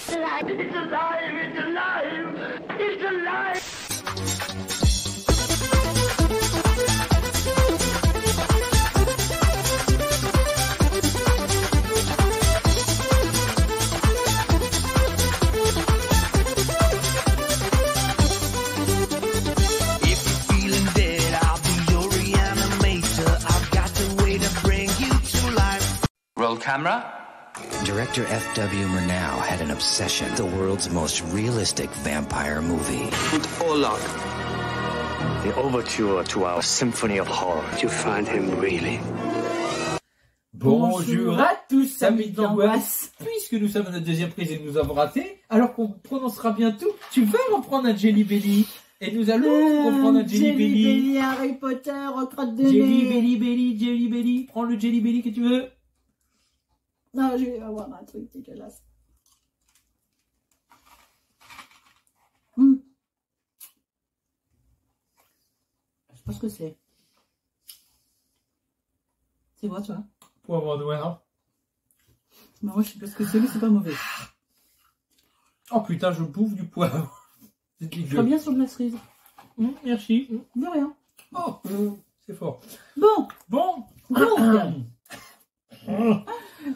It's alive! It's alive! It's alive! Roll camera. Director F.W. Murnau had an obsession, the world's most realistic vampire movie. Orlok, the overture to our symphony of horror. You find him really? Bonjour à tous, amis d'angoisse. Puisque nous sommes à notre deuxième prise et nous avons raté, alors qu'on prononcera bientôt, tu vas reprendre un Jelly Belly. Et nous allons reprendre un Jelly Belly. Jelly Belly, Harry Potter, en crotte de Jelly nez. Belly, Belly, Jelly Belly. Prends le Jelly Belly que tu veux. Non, je vais avoir un truc dégueulasse. Je sais pas ce que c'est. C'est moi, tu vois. Poivre noir. Mais moi, je sais pas ce que c'est, mais c'est pas mauvais. Oh putain, je bouffe du poivre. C'est Très bien sur de la cerise. Merci. De rien. Oh, c'est fort. Bon. Bon.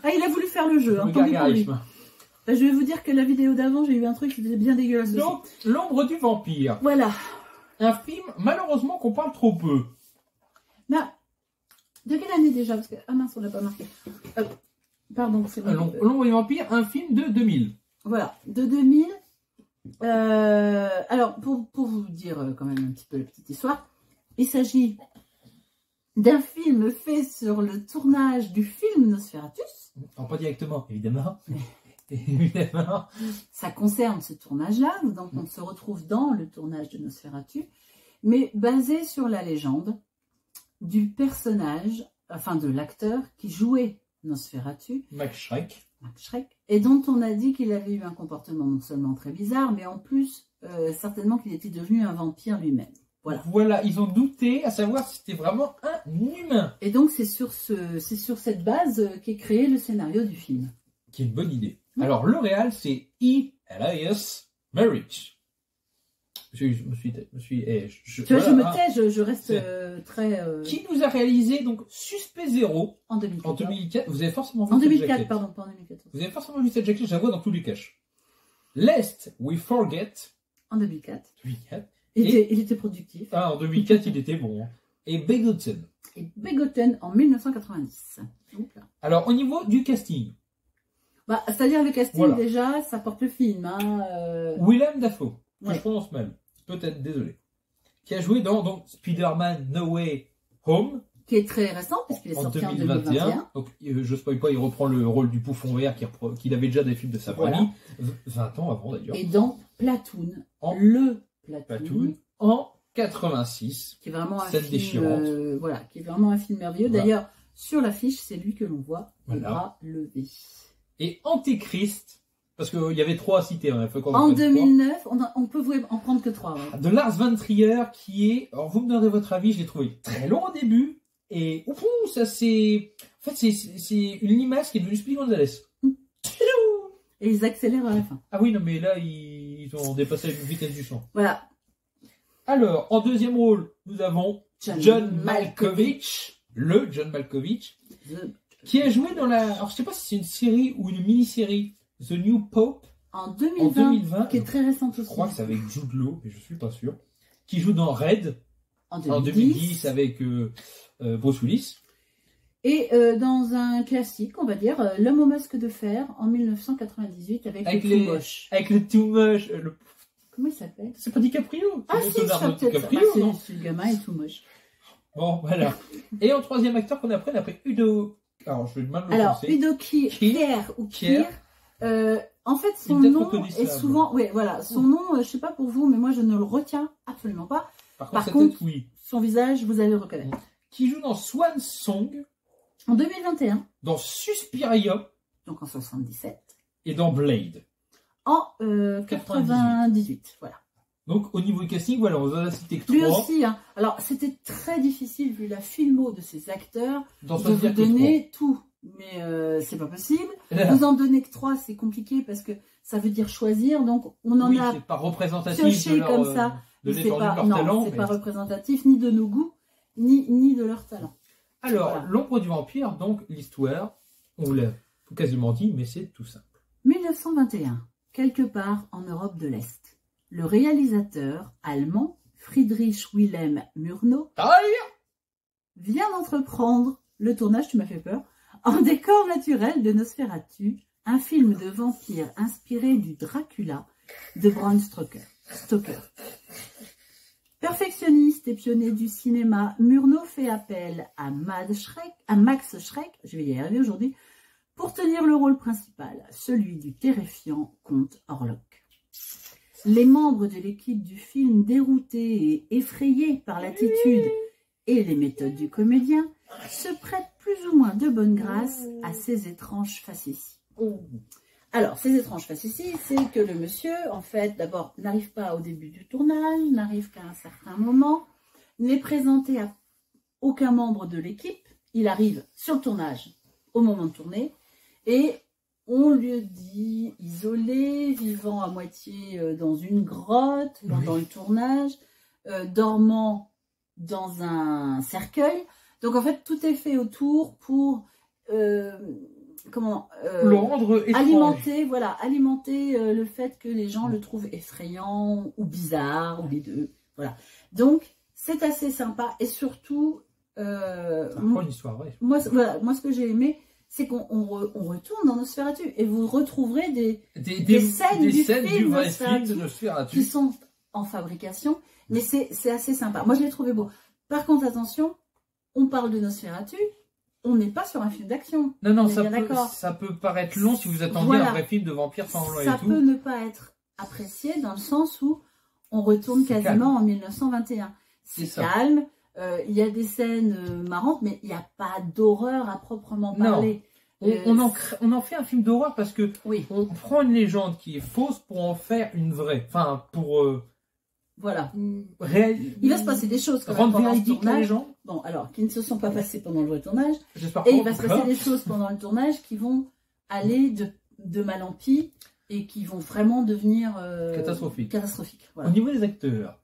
Ah, il a voulu faire le jeu. Hein, tant pis pour lui. Bah, je vais vous dire que la vidéo d'avant, j'ai eu un truc qui était bien dégueulasse aussi. Donc, L'ombre du vampire. Voilà. Un film, malheureusement, qu'on parle trop peu. Bah, de quelle année déjà? Parce que, ah mince, on l'a pas marqué. Pardon, c'est bon. L'ombre du vampire, un film de 2000. Voilà, de 2000. Alors, pour vous dire quand même un petit peu la petite histoire, il s'agit d'un film fait sur le tournage du film Nosferatus. Non, pas directement, évidemment. Évidemment. Ça concerne ce tournage-là, donc on se retrouve dans le tournage de Nosferatu, mais basé sur la légende du personnage, enfin de l'acteur qui jouait Nosferatu, Max Schreck. Et dont on a dit qu'il avait eu un comportement non seulement très bizarre, mais en plus, certainement qu'il était devenu un vampire lui-même. Voilà, ils ont douté à savoir si c'était vraiment un humain. Et donc c'est sur cette base qu'est créé le scénario du film. Qui est une bonne idée. Alors le réal, c'est E. Elias Merrick. Je reste très... Qui nous a réalisé donc Suspect Zéro en 2004. En 2004. Vous avez forcément vu en cette 2004, jaquette. pardon, pas en 2014. Vous avez forcément vu cette jaquette, je la vois dans tous les caches. Lest We Forget. En 2004. 2004. Il était productif. Ah, en 2004, il était bon. Et Begotten. Et Begotten en 1990. Alors, au niveau du casting. Bah, c'est-à-dire le casting, voilà. Déjà, ça porte le film. Willem Dafoe, que ouais. je prononce mal. Peut-être, désolé. Qui a joué dans donc, Spider-Man No Way Home. Qui est très récent, puisqu'il est sorti en 2021. Donc, je ne spoil pas, il reprend le rôle du Bouffon Vert qu'il avait déjà des films de sa famille. 20 ans avant, d'ailleurs. Et dans Platoon, Platoon en 86. Qui est vraiment un film déchirante. Voilà, qui est vraiment un film merveilleux. Voilà. D'ailleurs, sur l'affiche, c'est lui que l'on voit, les bras levés. Et Antéchrist, parce qu'il y avait 3 à citer. Hein, en 2009, on peut en prendre que 3. Ouais. De Lars von Trier, qui est... Alors, vous me donnerez votre avis, je l'ai trouvé très long au début. Et ça c'est... En fait, c'est une limace qui est devenue Speedy Gonzales. Et ils accélèrent à la fin. Ah oui, non, mais là, ils ont dépassé la vitesse du son. Voilà. Alors, en deuxième rôle, nous avons John Malkovich, le John Malkovich, qui a joué dans la... Alors, je sais pas si c'est une série ou une mini-série, The New Pope. En 2020, qui est très récente aussi. Je crois que c'est avec Jude Law, mais je suis pas sûr. Qui joue dans Red. En 2010 avec Bruce Willis. Et dans un classique, on va dire, L'homme au masque de fer, en 1998, avec le tout moche. Avec le tout moche. Comment il s'appelle? C'est pas DiCaprio. Ah si, DiCaprio, non? C'est le gamin est tout moche. Bon, voilà. Et en troisième acteur qu'on a pris, on a pris Udo... Alors, je vais mal le prononcer. Udo Kier. En fait, son nom est souvent... Oui, voilà. Son nom, je sais pas pour vous, mais moi, je ne le retiens absolument pas. Par contre, oui. Son visage, vous allez le reconnaître. Qui joue dans Swan Song. En 2021. Dans Suspiria. Donc en 77. Et dans Blade. En 98. Voilà. Donc au niveau du casting, voilà, on en a cité que 3. Lui aussi, hein. Alors c'était très difficile, vu la filmo de ces acteurs, de vous donner tout. mais c'est pas possible. Vous en donnez que 3, c'est compliqué parce que ça veut dire choisir. Donc on en a c'est pas représentatif pioché de leur, comme ça. de C'est l'étendue de pas, leur non, talent. c'est mais- pas représentatif ni de nos goûts, ni de leur talent. Alors, Voilà. L'ombre du vampire, donc l'histoire, on l'a quasiment dit, mais c'est tout simple. 1921, quelque part en Europe de l'Est. Le réalisateur allemand Friedrich Wilhelm Murnau vient d'entreprendre le tournage, tu m'as fait peur, en décor naturel de Nosferatu, un film de vampire inspiré du Dracula de Bram Stoker. Perfectionniste et pionnier du cinéma, Murnau fait appel à Max Schreck, je vais y arriver aujourd'hui, pour tenir le rôle principal, celui du terrifiant comte Orlok. Les membres de l'équipe du film, déroutés et effrayés par l'attitude et les méthodes du comédien, se prêtent plus ou moins de bonne grâce à ces étranges facéties. Alors, ces étranges facéties, c'est que le monsieur, en fait, d'abord, n'arrive pas au début du tournage, n'arrive qu'à un certain moment, n'est présenté à aucun membre de l'équipe, il arrive sur le tournage au moment de tourner, et on lui dit isolé, vivant à moitié dans une grotte pendant le tournage, dormant dans un cercueil. Donc en fait, tout est fait autour pour Le rendre étrange. alimenter le fait que les gens le trouvent effrayant ou bizarre ou les deux. Voilà. Donc c'est assez sympa et surtout, Parfois une histoire vraie. moi ce que j'ai aimé, c'est qu'on retourne dans Nosferatu et vous retrouverez des scènes du film vrai Nosferatu film de Nosferatu. qui sont en fabrication, mais c'est assez sympa. Moi, je l'ai trouvé beau. Par contre, attention, on parle de Nosferatu, on n'est pas sur un film d'action. Non, On est bien d'accord. ça peut paraître long si vous attendiez Voilà. un vrai film de vampire sanglant Ça et tout. peut ne pas être apprécié dans le sens où on retourne C'est quasiment en 1921. C'est C'est ça. calme, il y a des scènes marrantes, mais il n'y a pas d'horreur à proprement Non. parler. On en fait un film d'horreur parce que Oui, on prend une légende qui est fausse pour en faire une vraie. Enfin, pour voilà. il va se passer des choses quand même rendre pendant ce véridique la tournage. légende. Bon, alors, qui ne se sont pas passées pendant le vrai tournage. J'espère Et pas, il va en se tout passer cas. des choses pendant le tournage qui vont aller de mal en pis et qui vont vraiment devenir Catastrophiques. Voilà. Au niveau des acteurs,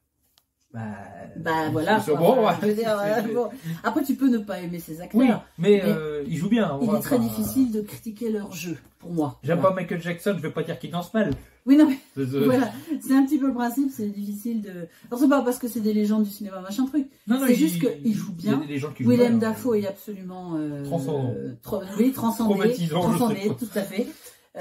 Voilà. c'est quoi. bon, Enfin, je veux dire, c'est- bon. Après, tu peux ne pas aimer ces acteurs. oui, mais Mais ils jouent bien. Il on va est très pas- difficile de critiquer leur jeu, pour moi. J'aime Voilà. pas Michael Jackson, je vais pas dire qu'il danse mal. Oui, non, mais Euh, voilà. C'est un petit peu le principe, c'est difficile de. Alors, c'est pas parce que c'est des légendes du cinéma, machin truc. Non, C'est juste qu'il joue Il y a bien. des gens qui jouent Willem mal, hein. Dafoe est absolument. Transcendant. Transcendé. Traumatisant, je sais pas. Tout à fait.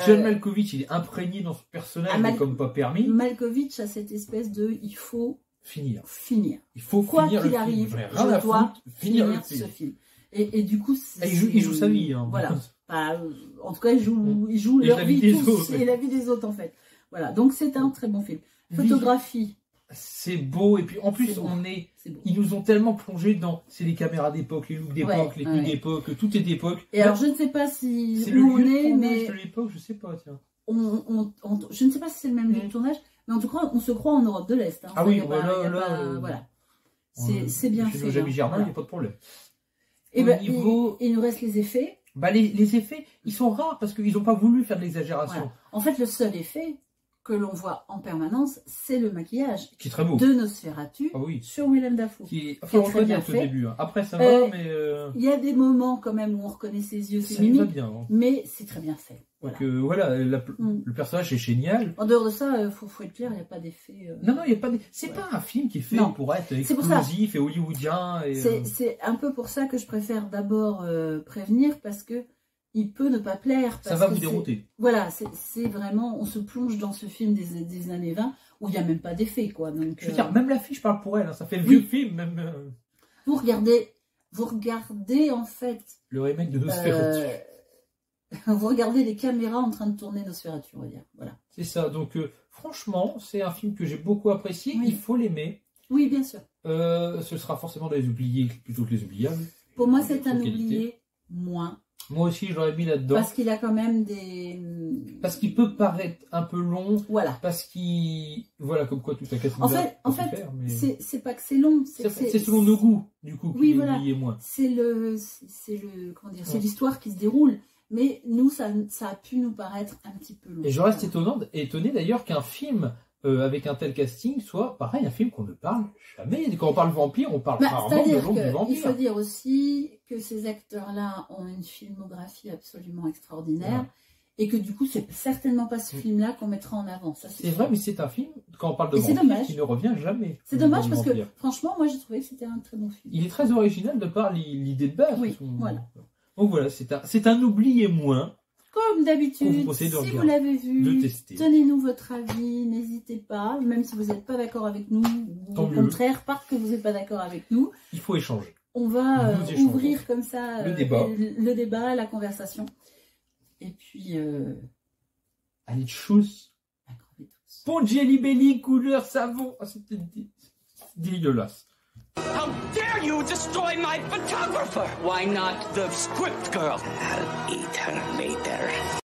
John Malkovich, il est imprégné dans ce personnage, mais comme pas permis. Malkovich a cette espèce de il faut Finir. finir. Il faut Quoi finir le qu'il film. arrive, J'en ai rien à je dois foutre, finir le ce film. film. Et du coup, Et il joue sa vie. Hein. Voilà. Bah, en tout cas, ils jouent Et leur la vie vie des tous autres, et la vie des autres en fait. Voilà. Donc c'est un très bon film. Vie- Photographie, C'est beau, et puis en plus, C'est beau. c'est beau. ils nous ont tellement plongé dans. C'est les caméras d'époque, les looks d'époque, Ouais, les ouais. tenues d'époque, tout est d'époque. Et alors je ne sais pas si c'est le où on lieu de est, tournage mais de l'époque, je sais pas, tiens. je ne sais pas si c'est le même lieu de tournage, mais en tout cas, on se croit en Europe de l'Est. Hein. Ah Ça, oui, y a pas- voilà, y a là, pas- voilà. C'est bien Chez fait. nos amis hein. germains, il Voilà. n'y a pas de problème. Et Au ben, niveau- il nous reste les effets. Bah, les effets, ils sont rares parce qu'ils n'ont pas voulu faire de l'exagération. Voilà. En fait, le seul effet que l'on voit en permanence, c'est le maquillage Qui est très beau. de Nosferatu Ah oui. sur Willem Dafoe. Qui est... qui est Enfin, on très bien reconnaît au fait. début. Hein. Après, ça Euh, va, mais Il y a des moments quand même où on reconnaît ses yeux, ses ça y va mimiques, bien. Hein. mais c'est très bien fait. Voilà. Donc, voilà, Mm. le personnage est génial. En dehors de ça, faut être clair, il n'y a pas d'effet. Non, il y a pas. C'est Ouais. pas un film qui est fait Non. pour être C'est pour ça. explosif et hollywoodien. Et, C'est un peu pour ça que je préfère d'abord prévenir parce que il peut ne pas plaire. ça parce va que vous c'est- dérouter. Voilà, c'est vraiment, on se plonge dans ce film des années 20 où il n'y a même pas d'effet, quoi. Donc, Je veux dire, même l'affiche parle pour elle. Hein. Ça fait le oui. vieux film, même vous regardez en fait, le remake de Nosferatu. vous regardez les caméras en train de tourner Nosferatu, on va dire. Voilà. C'est ça. Donc, franchement, c'est un film que j'ai beaucoup apprécié. Oui. Il faut l'aimer. Oui, bien sûr. Ce sera forcément dans les oubliés plutôt que les oubliables. Pour moi, c'est un Qualité. oublié moins. Moi aussi, je l'aurais mis là-dedans. Parce qu'il a quand même des Parce qu'il peut paraître un peu long. Voilà. Parce qu'il... Voilà, comme quoi tout à casting. En fait, mais... c'est pas que c'est long. C'est selon nos goûts, du coup, oui, qu'il voilà. est moins. C'est c'est l'histoire qui se déroule. Mais nous, ça a pu nous paraître un petit peu long. Et je reste étonné d'ailleurs qu'un film avec un tel casting soit, pareil, un film qu'on ne parle jamais. Quand on parle vampire, on parle rarement de l'ombre du vampire. Il faut dire aussi que ces acteurs-là ont une filmographie absolument extraordinaire. Et que du coup, c'est certainement pas ce film-là qu'on mettra en avant. C'est vrai, mais c'est un film, quand on parle de vampire, qui ne revient jamais. C'est dommage parce que, franchement, moi, j'ai trouvé que c'était un très bon film. Il est très original de par l'idée de base. Oui, voilà. Donc voilà, c'est un oublié moins. Comme d'habitude, si vous l'avez vu, donnez-nous votre avis, n'hésitez pas, même si vous n'êtes pas d'accord avec nous, ou au contraire, parce que vous n'êtes pas d'accord avec nous. Il faut échanger. On va ouvrir comme ça le débat, la conversation. Et puis... Allez, tchuss. Pongelli Belli, couleur savon. Oh, c'était dégueulasse. How dare you destroy my photographer? Why not the script girl? I'll eat her later.